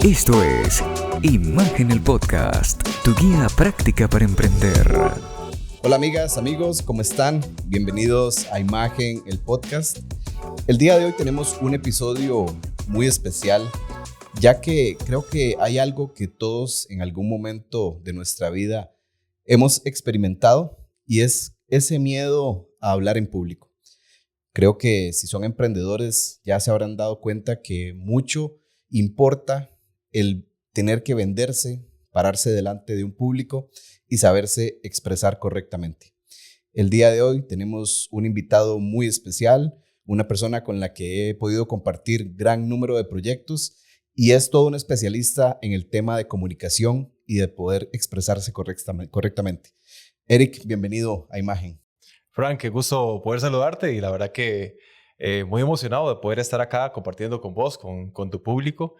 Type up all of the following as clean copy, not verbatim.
Esto es Imagen el Podcast, tu guía práctica para emprender. Hola amigas, amigos, ¿cómo están? Bienvenidos a Imagen el Podcast. El día de hoy tenemos un episodio muy especial, ya que creo que hay algo que todos en algún momento de nuestra vida hemos experimentado y es ese miedo a hablar en público. Creo que si son emprendedores ya se habrán dado cuenta que mucho importa el tener que venderse, pararse delante de un público y saberse expresar correctamente. El día de hoy tenemos un invitado muy especial, una persona con la que he podido compartir gran número de proyectos y es todo un especialista en el tema de comunicación y de poder expresarse correctamente. Eric, bienvenido a Imagen. Frank, qué gusto poder saludarte y la verdad que muy emocionado de poder estar acá compartiendo con vos, con tu público.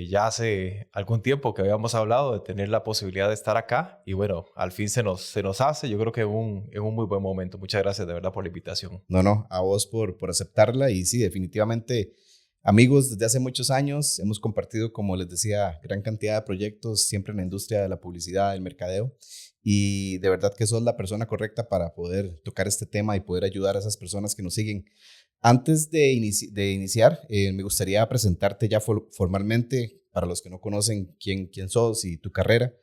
Ya hace algún tiempo que habíamos hablado de tener la posibilidad de estar acá y bueno, al fin se nos hace, yo creo que en un muy buen momento. Muchas gracias de verdad por la invitación. No, a vos por aceptarla y sí, definitivamente amigos desde hace muchos años, hemos compartido, como les decía, gran cantidad de proyectos siempre en la industria de la publicidad, del mercadeo y de verdad que sos la persona correcta para poder tocar este tema y poder ayudar a esas personas que nos siguen. Antes de iniciar, me gustaría presentarte ya formalmente para los que no conocen quién sos y tu carrera.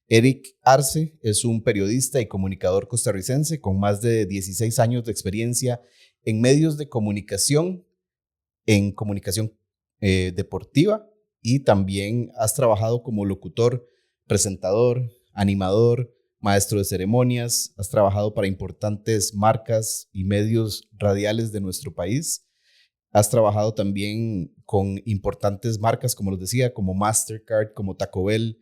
Eric Arce es un periodista y comunicador costarricense con más de 16 años de experiencia en medios de comunicación, en comunicación deportiva y también has trabajado como locutor, presentador, animador, maestro de ceremonias, has trabajado para importantes marcas y medios radiales de nuestro país. Has trabajado también con importantes marcas, como les decía, como Mastercard, como Taco Bell,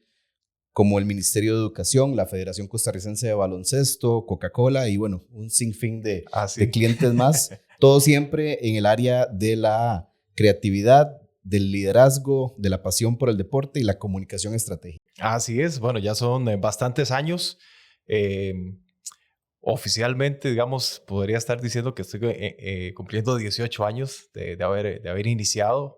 como el Ministerio de Educación, la Federación Costarricense de Baloncesto, Coca-Cola y bueno, un sinfín de clientes más. Todo siempre en el área de la creatividad, del liderazgo, de la pasión por el deporte y la comunicación estratégica. Así es, bueno, ya son bastantes años. Oficialmente, digamos, podría estar diciendo que estoy cumpliendo 18 años de haber iniciado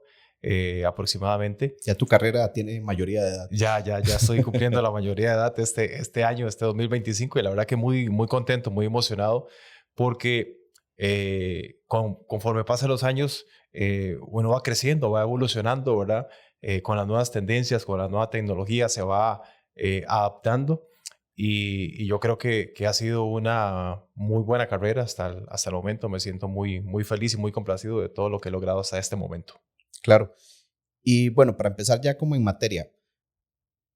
aproximadamente. Ya tu carrera tiene mayoría de edad. Ya estoy cumpliendo la mayoría de edad este año, este 2025, y la verdad que muy, muy contento, muy emocionado, porque conforme pasan los años, uno va creciendo, va evolucionando, ¿verdad? Con las nuevas tendencias, con la nueva tecnología, se va adaptando. Y yo creo que ha sido una muy buena carrera hasta el momento. Me siento muy, muy feliz y muy complacido de todo lo que he logrado hasta este momento. Claro. Y bueno, para empezar ya como en materia,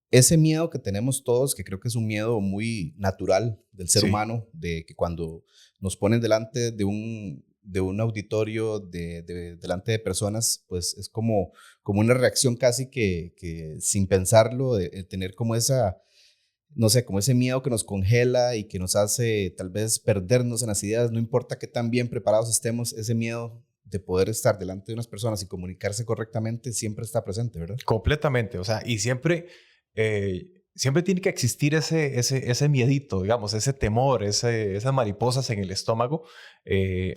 ese miedo que tenemos todos, que creo que es un miedo muy natural del ser humano, de que cuando nos ponen delante de un auditorio, delante de personas, pues es como una reacción casi que sin pensarlo, de tener como esa, no sé, como ese miedo que nos congela y que nos hace tal vez perdernos en las ideas, no importa qué tan bien preparados estemos, ese miedo de poder estar delante de unas personas y comunicarse correctamente siempre está presente, ¿verdad? Completamente, o sea, y siempre tiene que existir ese miedito, digamos, ese temor, esas mariposas en el estómago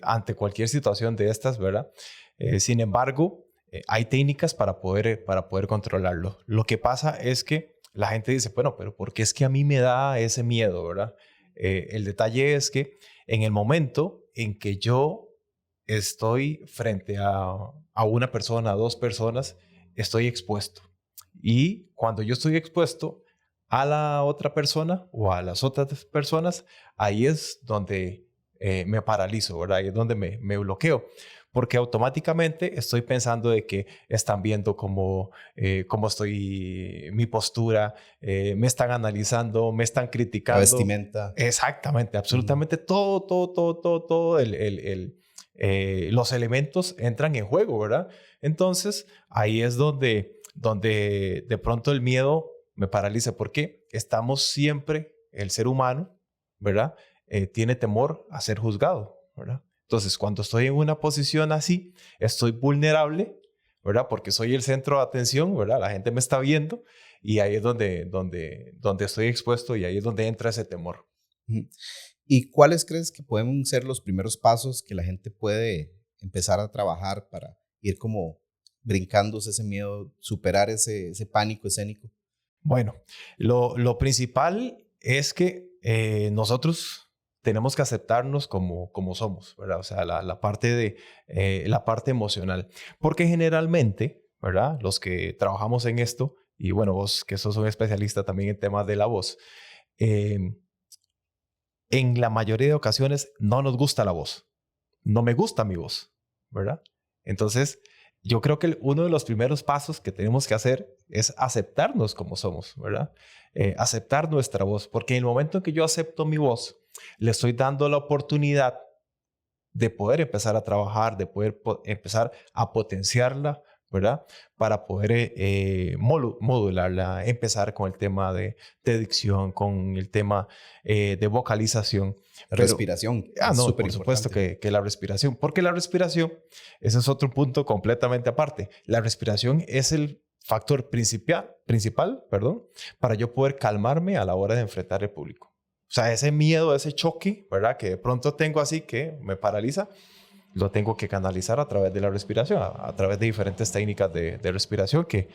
ante cualquier situación de estas, ¿verdad? Sin embargo, hay técnicas para poder controlarlo. Lo que pasa es que la gente dice, bueno, pero ¿por qué es que a mí me da ese miedo, verdad? El detalle es que en el momento en que yo estoy frente a una persona, a dos personas, estoy expuesto. Y cuando yo estoy expuesto a la otra persona o a las otras personas, ahí es donde me paralizo, ¿verdad? Ahí es donde me bloqueo. Porque automáticamente estoy pensando de que están viendo cómo estoy, mi postura, me están analizando, me están criticando. La vestimenta. Exactamente, absolutamente todo los elementos entran en juego, ¿verdad? Entonces, ahí es donde de pronto el miedo me paraliza, porque estamos siempre, el ser humano, ¿verdad? Tiene temor a ser juzgado, ¿verdad? Entonces, cuando estoy en una posición así, estoy vulnerable, ¿verdad? Porque soy el centro de atención, ¿verdad? La gente me está viendo y ahí es donde estoy expuesto y ahí es donde entra ese temor. ¿Y cuáles crees que pueden ser los primeros pasos que la gente puede empezar a trabajar para ir como brincándose ese miedo, superar ese pánico escénico? Bueno, lo principal es que nosotros tenemos que aceptarnos como somos, ¿verdad? O sea, la parte emocional. Porque generalmente, ¿verdad? Los que trabajamos en esto, y bueno, vos que sos un especialista también en temas de la voz, eh, en la mayoría de ocasiones no nos gusta la voz. No me gusta mi voz, ¿verdad? Entonces, yo creo que uno de los primeros pasos que tenemos que hacer es aceptarnos como somos, ¿verdad? Aceptar nuestra voz, porque en el momento en que yo acepto mi voz, le estoy dando la oportunidad de poder empezar a trabajar, de poder empezar a potenciarla, ¿verdad? Para poder modularla, empezar con el tema de dicción, con el tema de vocalización. Respiración. No, súper por supuesto importante. que la respiración, porque la respiración, ese es otro punto completamente aparte. La respiración es el factor principal, perdón, para yo poder calmarme a la hora de enfrentar el público. O sea, ese miedo, ese choque, ¿verdad? Que de pronto tengo así que me paraliza, lo tengo que canalizar a través de la respiración, a través de diferentes técnicas de respiración que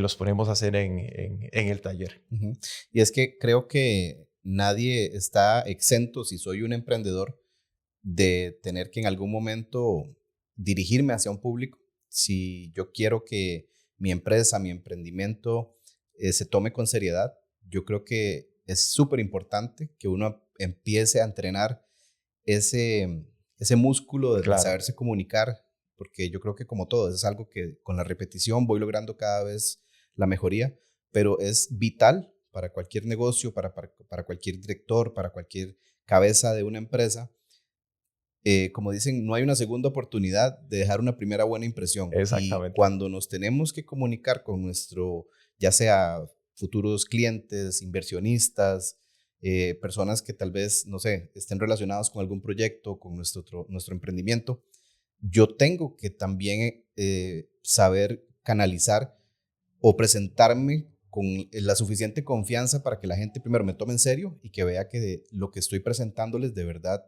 los ponemos a hacer en el taller. Uh-huh. Y es que creo que nadie está exento, si soy un emprendedor, de tener que en algún momento dirigirme hacia un público. Si yo quiero que mi empresa, mi emprendimiento se tome con seriedad, yo creo que es súper importante que uno empiece a entrenar ese músculo de Claro. saberse comunicar, porque yo creo que como todo, es algo que con la repetición voy logrando cada vez la mejoría, pero es vital para cualquier negocio, para cualquier director, para cualquier cabeza de una empresa. Como dicen, no hay una segunda oportunidad de dejar una primera buena impresión. Y Exactamente. cuando nos tenemos que comunicar con ya sea futuros clientes, inversionistas, personas que tal vez, no sé, estén relacionados con algún proyecto, con nuestro emprendimiento, yo tengo que también saber canalizar o presentarme con la suficiente confianza para que la gente primero me tome en serio y que vea que lo que estoy presentándoles de verdad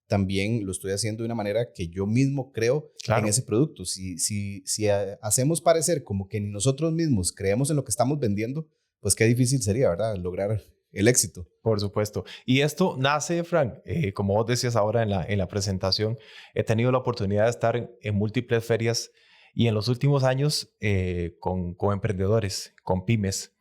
también lo estoy haciendo de una manera que yo mismo creo en ese producto. Si hacemos parecer como que ni nosotros mismos creemos en lo que estamos vendiendo, pues qué difícil sería, ¿verdad? Lograr el éxito. Por supuesto. Y esto nace, Frank, como vos decías ahora en la presentación, he tenido la oportunidad de estar en múltiples ferias y en los últimos años con emprendedores, con pymes.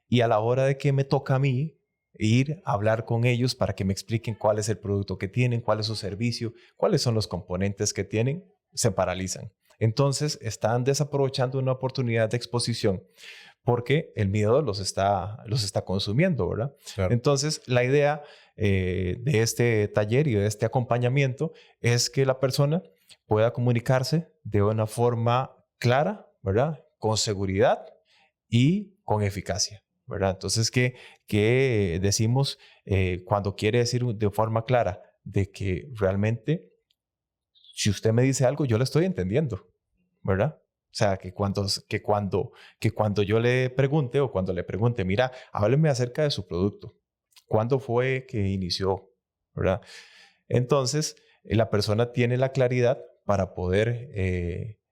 Y a la hora de que me toca a mí ir a hablar con ellos para que me expliquen cuál es el producto que tienen, cuál es su servicio, cuáles son los componentes que tienen, se paralizan. Entonces están desaprovechando una oportunidad de exposición porque el miedo los está consumiendo, ¿verdad? Claro. Entonces la idea de este taller y de este acompañamiento es que la persona pueda comunicarse de una forma clara, ¿verdad? Con seguridad y con eficacia, ¿verdad? Entonces, ¿qué decimos cuando quiere decir de forma clara de que realmente, si usted me dice algo, yo le estoy entendiendo, ¿verdad? O sea, que cuando yo le pregunte o cuando le pregunte, mira, hábleme acerca de su producto, ¿cuándo fue que inició, ¿verdad? Entonces, la persona tiene la claridad para poder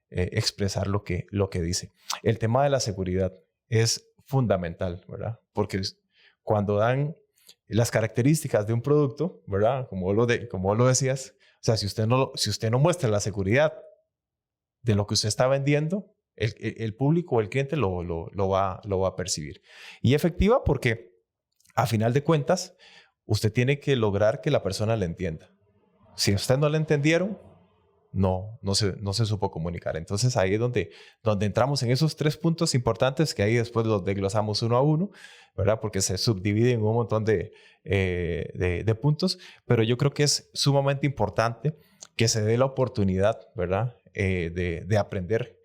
expresar lo que dice. El tema de la seguridad es fundamental, ¿verdad? Porque cuando dan las características de un producto, ¿verdad? Como vos lo decías, o sea, si usted no muestra la seguridad de lo que usted está vendiendo, el público o el cliente lo va a percibir. Y efectiva porque, a final de cuentas, usted tiene que lograr que la persona le entienda. Si a usted no le entendieron, no se supo comunicar. Entonces ahí es donde entramos en esos 3 puntos importantes que ahí después los desglosamos uno a uno, ¿verdad? Porque se subdividen en un montón de puntos, pero yo creo que es sumamente importante que se dé la oportunidad, ¿verdad? De aprender.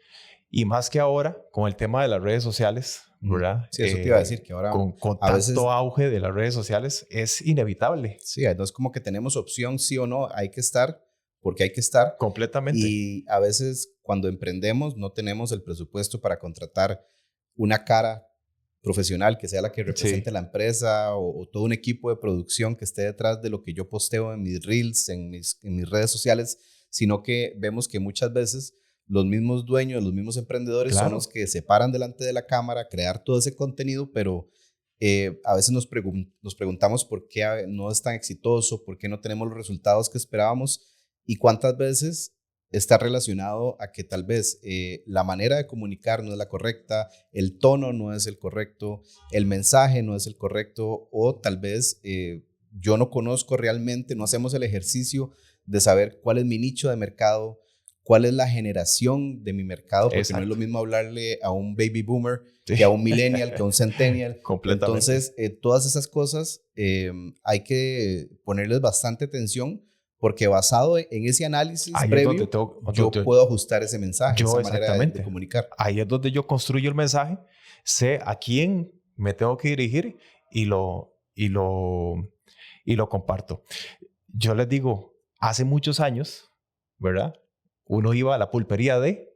Y más que ahora, con el tema de las redes sociales, ¿verdad? Sí, eso te iba a decir, que ahora con a veces, tanto auge de las redes sociales es inevitable. Sí, no es como que tenemos opción sí o no, hay que estar porque hay que estar. Completamente. Y a veces cuando emprendemos no tenemos el presupuesto para contratar una cara profesional que sea la que represente la empresa o todo un equipo de producción que esté detrás de lo que yo posteo en mis reels, en mis redes sociales, sino que vemos que muchas veces los mismos dueños, los mismos emprendedores son Claro. los que se paran delante de la cámara a crear todo ese contenido, pero a veces nos preguntamos por qué no es tan exitoso, por qué no tenemos los resultados que esperábamos y cuántas veces está relacionado a que tal vez la manera de comunicar no es la correcta, el tono no es el correcto, el mensaje no es el correcto o tal vez yo no conozco realmente, no hacemos el ejercicio de saber cuál es mi nicho de mercado, cuál es la generación de mi mercado, porque Exacto. no es lo mismo hablarle a un baby boomer Sí. que a un millennial, que a un centennial. Completamente. Entonces, todas esas cosas hay que ponerles bastante atención porque basado en ese análisis Ahí es previo, donde yo puedo ajustar ese mensaje, yo esa manera exactamente. de comunicar. Ahí es donde yo construyo el mensaje, sé a quién me tengo que dirigir y lo comparto. Yo les digo, hace muchos años, ¿verdad? Uno iba a la pulpería de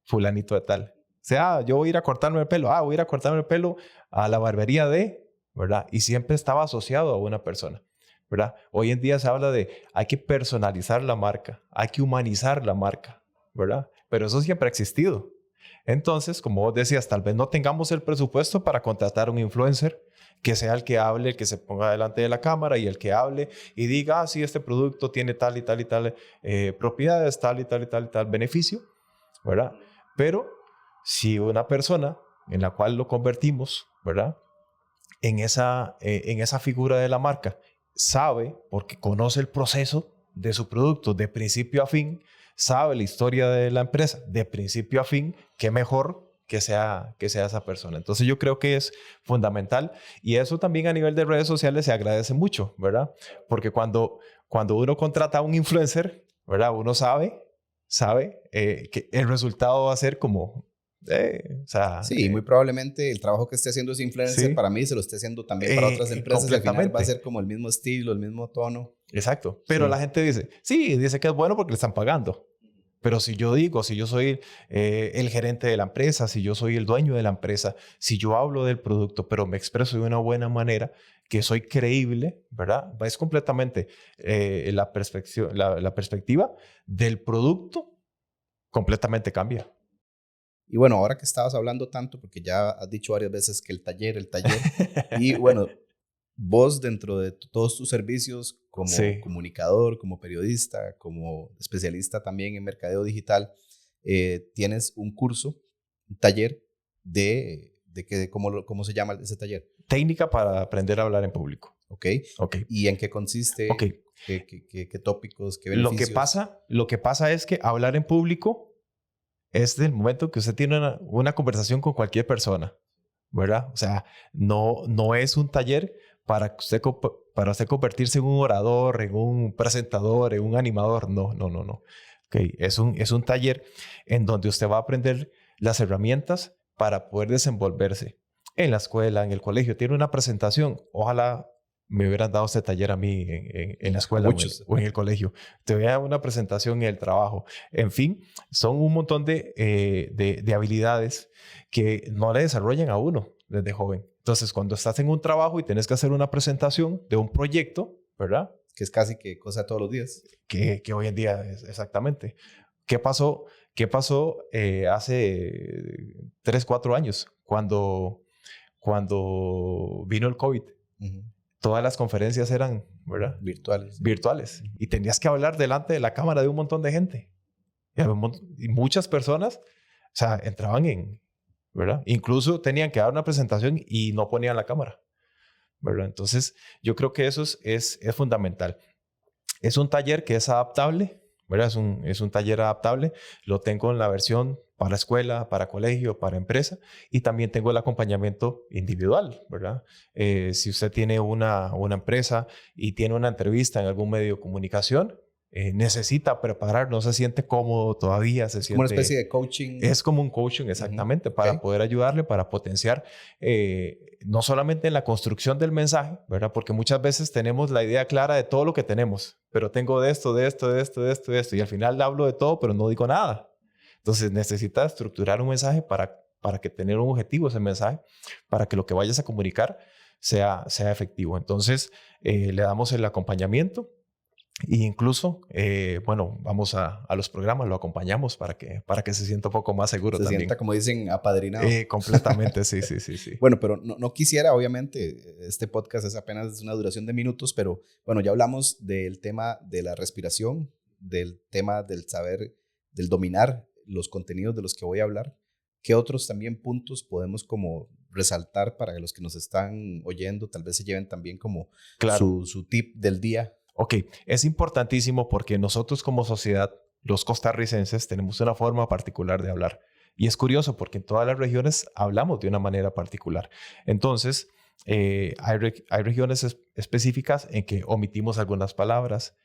fulanito de tal. O sea, yo voy a ir a cortarme el pelo. Voy a ir a cortarme el pelo a la barbería de, ¿verdad? Y siempre estaba asociado a una persona, ¿verdad? Hoy en día se habla de hay que personalizar la marca, hay que humanizar la marca, ¿verdad? Pero eso siempre ha existido. Entonces, como vos decías, tal vez no tengamos el presupuesto para contratar a un influencer que sea el que hable, el que se ponga delante de la cámara y el que hable y diga, sí, este producto tiene tal y tal y tal propiedades, tal y tal y tal y tal beneficio, ¿verdad? Pero si una persona en la cual lo convertimos, ¿verdad? En esa figura de la marca, sabe, porque conoce el proceso de su producto de principio a fin, sabe la historia de la empresa de principio a fin, qué mejor que sea esa persona. Entonces yo creo que es fundamental y eso también a nivel de redes sociales se agradece mucho, ¿verdad? Porque cuando uno contrata a un influencer, ¿verdad? Uno sabe que el resultado va a ser como... Sí, muy probablemente el trabajo que esté haciendo ese influencer sí, para mí se lo esté haciendo también para otras empresas y al final va a ser como el mismo estilo, el mismo tono. Exacto. Pero Sí. la gente dice, sí, dice que es bueno porque le están pagando. Pero si yo digo, si yo soy el gerente de la empresa, si yo soy el dueño de la empresa, si yo hablo del producto, pero me expreso de una buena manera, que soy creíble, ¿verdad? Es completamente la perspectiva del producto completamente cambia. Y bueno, ahora que estabas hablando tanto, porque ya has dicho varias veces que el taller, y bueno, vos dentro de todos tus servicios como Sí. comunicador, como periodista, como especialista también en mercadeo digital, tienes un curso, un taller ¿cómo se llama ese taller? Técnica para aprender a hablar en público. ¿Ok? Ok. ¿Y en qué consiste? Ok. ¿Qué tópicos? ¿Qué beneficios? Lo que pasa es que hablar en público es del momento que usted tiene una conversación con cualquier persona, ¿verdad? O sea, no es un taller para usted convertirse en un orador, en un presentador, en un animador. No. Okay. Es un taller en donde usted va a aprender las herramientas para poder desenvolverse en la escuela, en el colegio. Tiene una presentación. Ojalá me hubieran dado este taller a mí en la escuela o en el colegio. Te voy a dar una presentación en el trabajo. En fin, son un montón de habilidades que no le desarrollan a uno desde joven. Entonces, cuando estás en un trabajo y tienes que hacer una presentación de un proyecto, ¿verdad? Que es casi que cosa de todos los días. Que hoy en día es exactamente. ¿Qué pasó hace 3, 4 años cuando vino el COVID? Uh-huh. Todas las conferencias eran, ¿verdad? Virtuales. Y tenías que hablar delante de la cámara de un montón de gente. Y muchas personas, o sea, entraban ¿verdad? Incluso tenían que dar una presentación y no ponían la cámara, ¿verdad? Entonces, yo creo que eso es fundamental. Es un taller que es adaptable, ¿verdad? Es un taller adaptable. Lo tengo en la versión para escuela, para colegio, para empresa. Y también tengo el acompañamiento individual, ¿verdad? Si usted tiene una empresa y tiene una entrevista en algún medio de comunicación, necesita preparar, no se siente cómodo todavía. Como una especie de coaching. Es como un coaching, exactamente, para poder ayudarle, para potenciar, no solamente en la construcción del mensaje, ¿verdad? Porque muchas veces tenemos la idea clara de todo lo que tenemos, pero tengo de esto, y al final hablo de todo, pero no digo nada. Entonces necesita estructurar un mensaje para que tener un objetivo ese mensaje, para que lo que vayas a comunicar sea efectivo. Entonces le damos el acompañamiento E incluso, bueno, vamos a los programas, lo acompañamos para que se sienta un poco más seguro Se también. sienta, como dicen, apadrinado. Completamente, sí, sí, sí, sí. Bueno, pero no quisiera, obviamente, este podcast es apenas una duración de minutos, pero bueno, ya hablamos del tema de la respiración, del tema del saber, del dominar los contenidos de los que voy a hablar. ¿Qué otros también puntos podemos como resaltar para que los que nos están oyendo tal vez se lleven también como Claro. su tip del día? Ok, es importantísimo porque nosotros como sociedad, los costarricenses, tenemos una forma particular de hablar. Y es curioso porque en todas las regiones hablamos de una manera particular. Entonces, hay regiones específicas en que omitimos algunas palabras,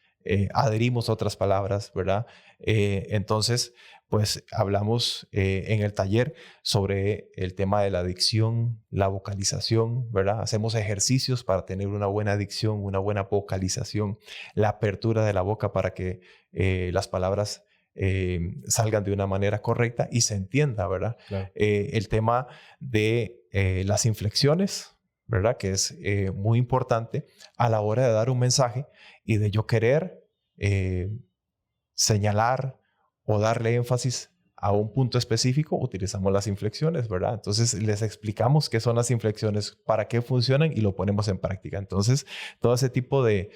adherimos otras palabras, ¿verdad? Entonces, pues hablamos en el taller sobre el tema de la dicción, la vocalización, ¿verdad? Hacemos ejercicios para tener una buena dicción, una buena vocalización, la apertura de la boca para que las palabras salgan de una manera correcta y se entienda, ¿verdad? Claro. El tema de las inflexiones, ¿verdad? Que es muy importante a la hora de dar un mensaje y de yo querer señalar o darle énfasis a un punto específico, utilizamos las inflexiones, ¿verdad? Entonces les explicamos qué son las inflexiones, para qué funcionan y lo ponemos en práctica. Entonces, todo ese tipo de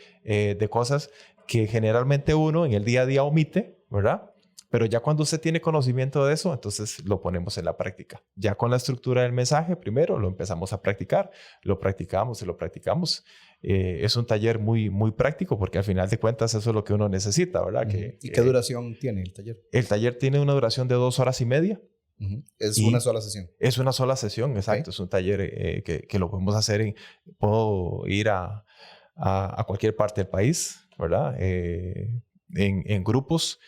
cosas que generalmente uno en el día a día omite, ¿verdad? Pero ya cuando usted tiene conocimiento de eso, entonces lo ponemos en la práctica. Ya con la estructura del mensaje, primero lo empezamos a practicar, lo practicamos y lo practicamos. Es un taller muy, muy práctico porque al final de cuentas eso es lo que uno necesita, ¿verdad? ¿Y qué duración tiene el taller? El taller tiene una duración de 2 horas y media. Es una sola sesión. Es una sola sesión, exacto. Okay. Es un taller que lo podemos hacer puedo ir a cualquier parte del país, ¿verdad? En grupos.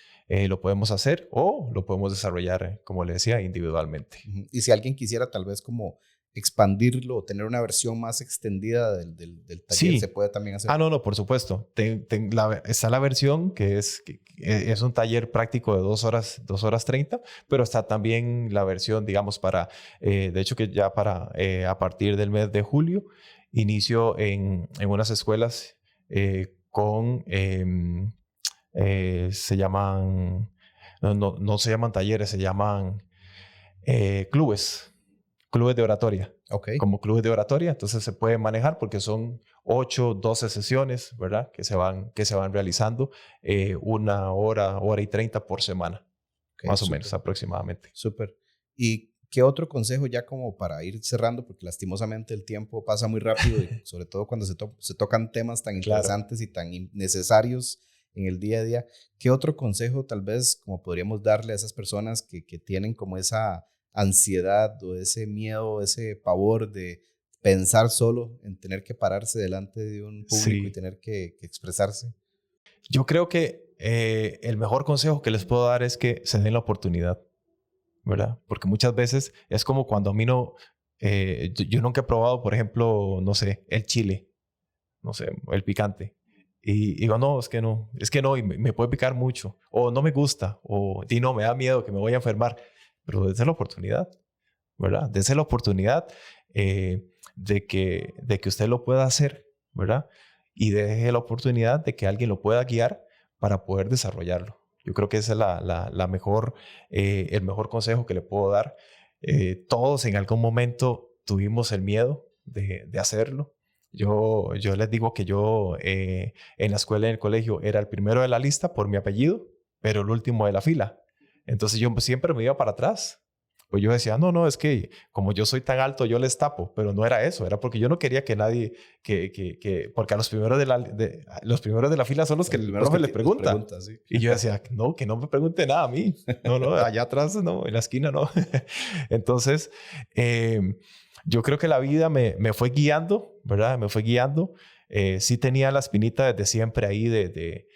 Lo podemos hacer o lo podemos desarrollar, como le decía, individualmente. Y si alguien quisiera tal vez como expandirlo o tener una versión más extendida del taller, sí, ¿se puede también hacer? No, por supuesto. Está la versión que es un taller práctico de 2 horas 30, pero está también la versión, digamos, de hecho que ya a partir del mes de julio, inicio en unas escuelas con... se llaman, no se llaman talleres, se llaman clubes de oratoria. Okay. Como clubes de oratoria, entonces se puede manejar porque son 8, 12 sesiones, ¿verdad? Que se van realizando 1 hora, hora y 30 por semana, okay, más o menos aproximadamente. Súper. ¿Y qué otro consejo ya como para ir cerrando? Porque lastimosamente el tiempo pasa muy rápido y sobre todo cuando se tocan temas tan interesantes y tan necesarios en el día a día. ¿Qué otro consejo tal vez como podríamos darle a esas personas que tienen como esa ansiedad o ese miedo, ese pavor de pensar solo en tener que pararse delante de un público, sí, y tener que expresarse? Yo creo que el mejor consejo que les puedo dar es que se den la oportunidad, ¿verdad? Porque muchas veces es como cuando a mí yo nunca he probado, por ejemplo, no sé, el chile, no sé, el picante. Y digo, no, es que no, y me puede picar mucho, o no me gusta, o no, me da miedo que me voy a enfermar. Pero dése la oportunidad, ¿verdad? Dése la oportunidad de que usted lo pueda hacer, ¿verdad? Y deje la oportunidad de que alguien lo pueda guiar para poder desarrollarlo. Yo creo que ese es el mejor consejo que le puedo dar. Todos en algún momento tuvimos el miedo de hacerlo. Yo les digo que yo en la escuela y en el colegio era el primero de la lista por mi apellido, pero el último de la fila. Entonces yo siempre me iba para atrás. Pues yo decía, no, es que como yo soy tan alto, yo les tapo. Pero no era eso, era porque yo no quería que nadie, porque a los primeros de la fila son los que el profe les pregunta. Sí. Y yo decía, no, que no me pregunte nada a mí. No, allá atrás, no, en la esquina, no. Entonces, yo creo que la vida me fue guiando, ¿verdad? Me fue guiando. Sí tenía la espinita desde siempre ahí de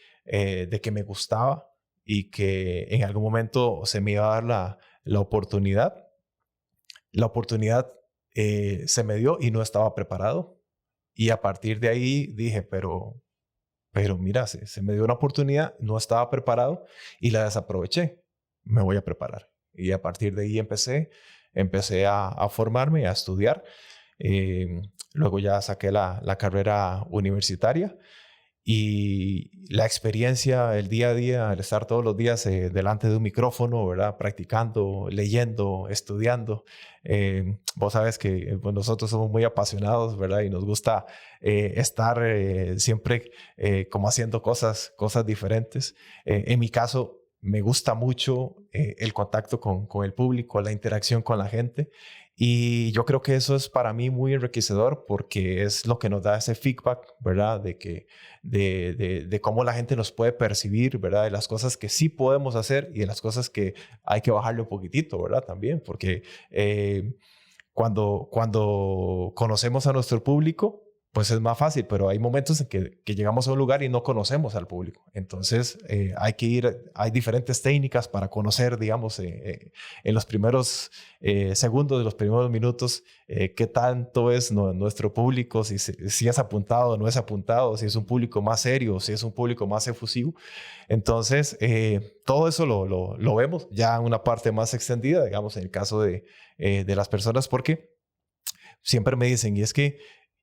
que me gustaba y que en algún momento se me iba a dar la oportunidad. La oportunidad se me dio y no estaba preparado. Y a partir de ahí dije, pero mira, se me dio una oportunidad, no estaba preparado y la desaproveché. Me voy a preparar. Y a partir de ahí empecé a formarme, a estudiar. Luego ya saqué la carrera universitaria y la experiencia, el día a día, el estar todos los días delante de un micrófono, ¿verdad? Practicando, leyendo, estudiando. Vos sabes que pues, nosotros somos muy apasionados, ¿verdad? Y nos gusta estar siempre como haciendo cosas diferentes. En mi caso, me gusta mucho el contacto con el público, la interacción con la gente. Y yo creo que eso es para mí muy enriquecedor porque es lo que nos da ese feedback, ¿verdad? De cómo la gente nos puede percibir, ¿verdad? De las cosas que sí podemos hacer y de las cosas que hay que bajarle un poquitito, ¿verdad? También, porque cuando conocemos a nuestro público, pues es más fácil, pero hay momentos en que llegamos a un lugar y no conocemos al público. Entonces, hay diferentes técnicas para conocer, digamos, en los primeros segundos, de los primeros minutos, qué tanto es nuestro público, si es apuntado o no es apuntado, si es un público más serio, si es un público más efusivo. Entonces, todo eso lo vemos ya en una parte más extendida, digamos, en el caso de las personas, porque siempre me dicen,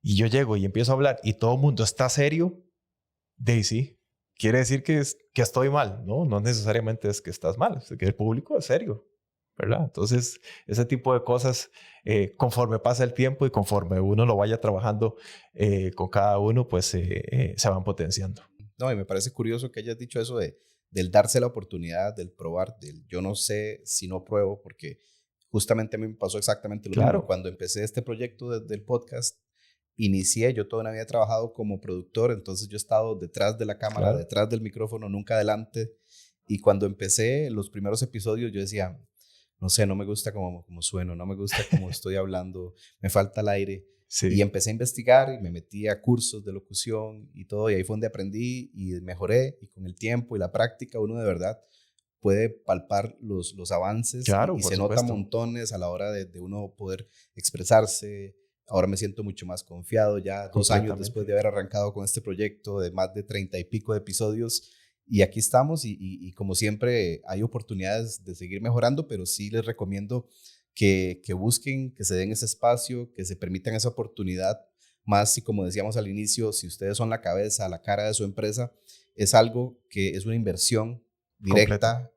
y yo llego y empiezo a hablar y todo el mundo está serio, sí, quiere decir que estoy mal, ¿no? No necesariamente es que estás mal, es que el público es serio, ¿verdad? Entonces, ese tipo de cosas, conforme pasa el tiempo y conforme uno lo vaya trabajando con cada uno, pues se van potenciando. No, y me parece curioso que hayas dicho eso del darse la oportunidad, del probar, del yo no sé si no pruebo, porque justamente a mí me pasó exactamente lo mismo. Cuando empecé este proyecto del podcast, yo toda una vida he trabajado como productor, entonces yo he estado detrás de la cámara, detrás del micrófono, nunca adelante. Y cuando empecé los primeros episodios, yo decía, no sé, no me gusta como sueno, no me gusta como estoy hablando, me falta el aire. Sí. Y empecé a investigar y me metí a cursos de locución y todo, y ahí fue donde aprendí y mejoré. Y con el tiempo y la práctica, uno de verdad puede palpar los avances y se nota montones a la hora de uno poder expresarse. Ahora me siento mucho más confiado, ya 2 años después de haber arrancado con este proyecto de más de 30 y pico de episodios. Y aquí estamos y como siempre hay oportunidades de seguir mejorando, pero sí les recomiendo que busquen, que se den ese espacio, que se permitan esa oportunidad. Más si, como decíamos al inicio, si ustedes son la cabeza, la cara de su empresa, es algo que es una inversión directa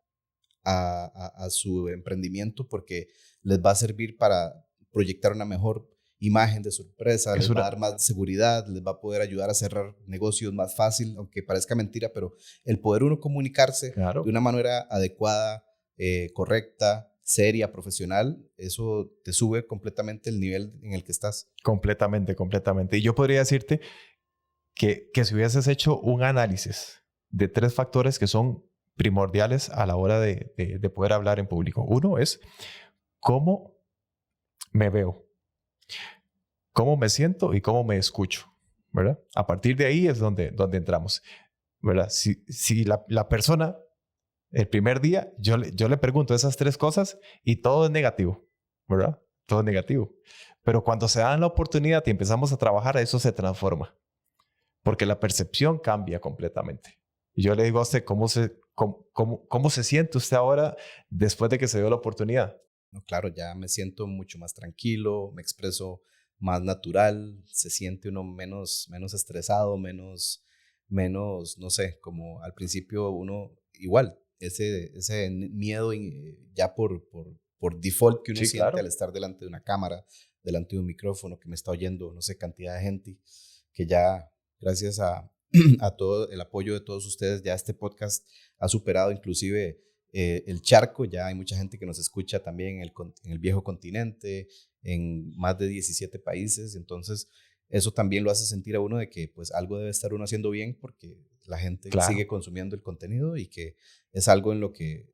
a su emprendimiento porque les va a servir para proyectar una mejor imagen de su empresa, les va a dar más seguridad, les va a poder ayudar a cerrar negocios más fácil, aunque parezca mentira, pero el poder uno comunicarse de una manera adecuada, correcta, seria, profesional, eso te sube completamente el nivel en el que estás. Completamente. Y yo podría decirte que si hubieses hecho un análisis de 3 factores que son primordiales a la hora de poder hablar en público. Uno es cómo me veo, cómo me siento y cómo me escucho, ¿verdad? A partir de ahí es donde entramos, ¿verdad? Si la persona, el primer día, yo le pregunto esas 3 cosas y todo es negativo, ¿verdad? Todo es negativo. Pero cuando se dan la oportunidad y empezamos a trabajar, eso se transforma. Porque la percepción cambia completamente. Y yo le digo a usted, ¿cómo se siente usted ahora después de que se dio la oportunidad? No, claro, ya me siento mucho más tranquilo, me expreso más natural, se siente uno menos estresado, menos, no sé, como al principio uno, igual, ese miedo ya por default que uno siente al estar delante de una cámara, delante de un micrófono, que me está oyendo, no sé, cantidad de gente, que ya gracias a todo el apoyo de todos ustedes, ya este podcast ha superado inclusive el charco. Ya hay mucha gente que nos escucha también en el viejo continente, en más de 17 países. Entonces, eso también lo hace sentir a uno de que pues algo debe estar uno haciendo bien porque la gente sigue consumiendo el contenido y que es algo en lo que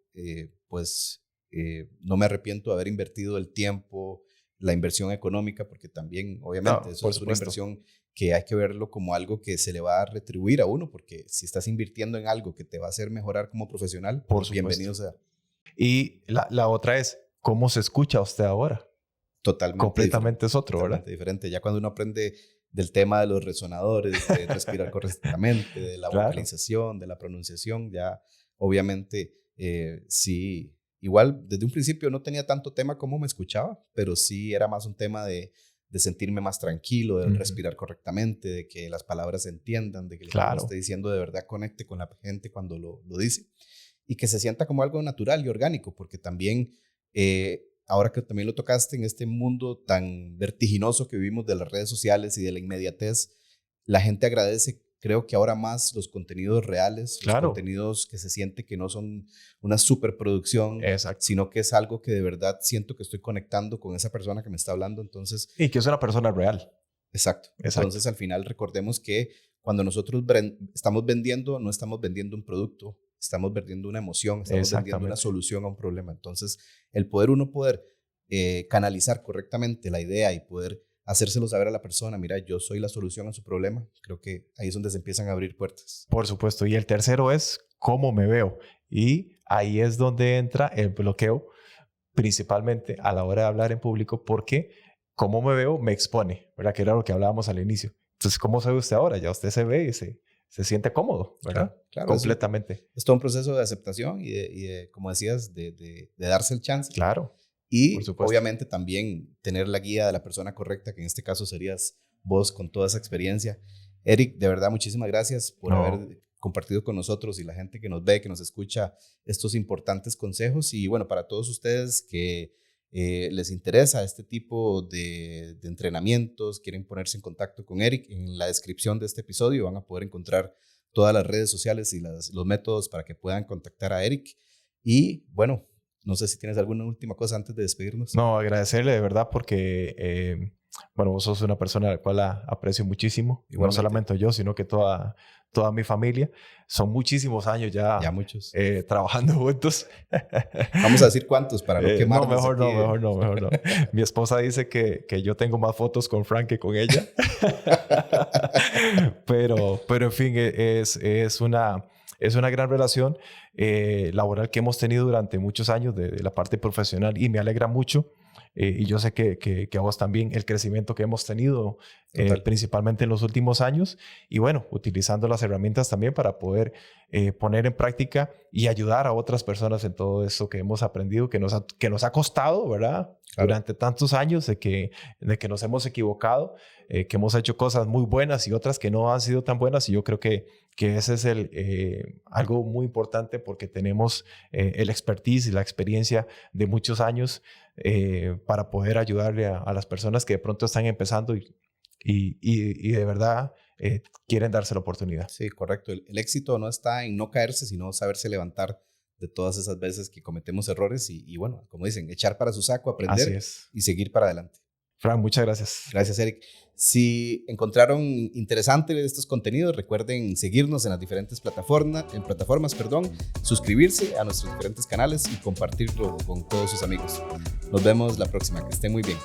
no me arrepiento de haber invertido el tiempo, la inversión económica, porque también obviamente eso es una inversión que hay que verlo como algo que se le va a retribuir a uno, porque si estás invirtiendo en algo que te va a hacer mejorar como profesional, pues bienvenido sea. Y la otra es, ¿cómo se escucha usted ahora? Completamente es otro, totalmente ¿verdad? Diferente. Ya cuando uno aprende del tema de los resonadores, de respirar correctamente, de la vocalización, de la pronunciación, ya obviamente sí. Igual, desde un principio no tenía tanto tema como me escuchaba, pero sí era más un tema de de sentirme más tranquilo, de respirar correctamente, de que las palabras se entiendan, de que lo que uno esté diciendo de verdad conecte con la gente cuando lo dice y que se sienta como algo natural y orgánico, porque también, ahora que también lo tocaste, en este mundo tan vertiginoso que vivimos de las redes sociales y de la inmediatez, la gente agradece, creo que ahora más, los contenidos reales, los contenidos que se siente que no son una superproducción, sino que es algo que de verdad siento que estoy conectando con esa persona que me está hablando. Entonces, y que es una persona real. Exacto. Entonces, al final, recordemos que cuando nosotros estamos vendiendo, no estamos vendiendo un producto, estamos vendiendo una emoción, estamos vendiendo una solución a un problema. Entonces, el poder canalizar correctamente la idea y poder hacérselo saber a la persona, mira, yo soy la solución a su problema, creo que ahí es donde se empiezan a abrir puertas. Por supuesto. Y el tercero es cómo me veo. Y ahí es donde entra el bloqueo, principalmente a la hora de hablar en público, porque cómo me veo me expone, ¿verdad? Que era lo que hablábamos al inicio. Entonces, ¿cómo se ve usted ahora? Ya usted se ve y se siente cómodo, ¿verdad? Claro, completamente. Es todo un proceso de aceptación y de como decías, de darse el chance. Claro. Y obviamente también tener la guía de la persona correcta, que en este caso serías vos con toda esa experiencia. Eric, de verdad, muchísimas gracias por haber compartido con nosotros y la gente que nos ve, que nos escucha, estos importantes consejos. Y bueno, para todos ustedes que les interesa este tipo de entrenamientos, quieren ponerse en contacto con Eric, en la descripción de este episodio van a poder encontrar todas las redes sociales y los métodos para que puedan contactar a Eric. Y bueno, no sé si tienes alguna última cosa antes de despedirnos. No, agradecerle de verdad porque, bueno, vos sos una persona a la cual aprecio muchísimo. Igualmente. No solamente yo, sino que toda mi familia. Son muchísimos años ya muchos. Trabajando juntos. Vamos a decir cuántos para no quemarnos. No, mejor no. Mi esposa dice que yo tengo más fotos con Frank que con ella. pero en fin, es una gran relación laboral que hemos tenido durante muchos años de la parte profesional y me alegra mucho. Y yo sé que a vos también el crecimiento que hemos tenido principalmente en los últimos años y bueno, utilizando las herramientas también para poder poner en práctica y ayudar a otras personas en todo eso que hemos aprendido, que nos ha costado, ¿verdad? Claro. Durante tantos años de que nos hemos equivocado, que hemos hecho cosas muy buenas y otras que no han sido tan buenas y yo creo que ese es algo muy importante porque tenemos el expertise y la experiencia de muchos años para poder ayudarle a las personas que de pronto están empezando y de verdad quieren darse la oportunidad. Sí, correcto. El éxito no está en no caerse, sino saberse levantar de todas esas veces que cometemos errores y bueno, como dicen, echar para su saco, aprender y seguir para adelante. Fran, muchas gracias. Gracias, Eric. Si encontraron interesantes estos contenidos, recuerden seguirnos en las diferentes plataformas, suscribirse a nuestros diferentes canales y compartirlo con todos sus amigos. Nos vemos la próxima. Que estén muy bien.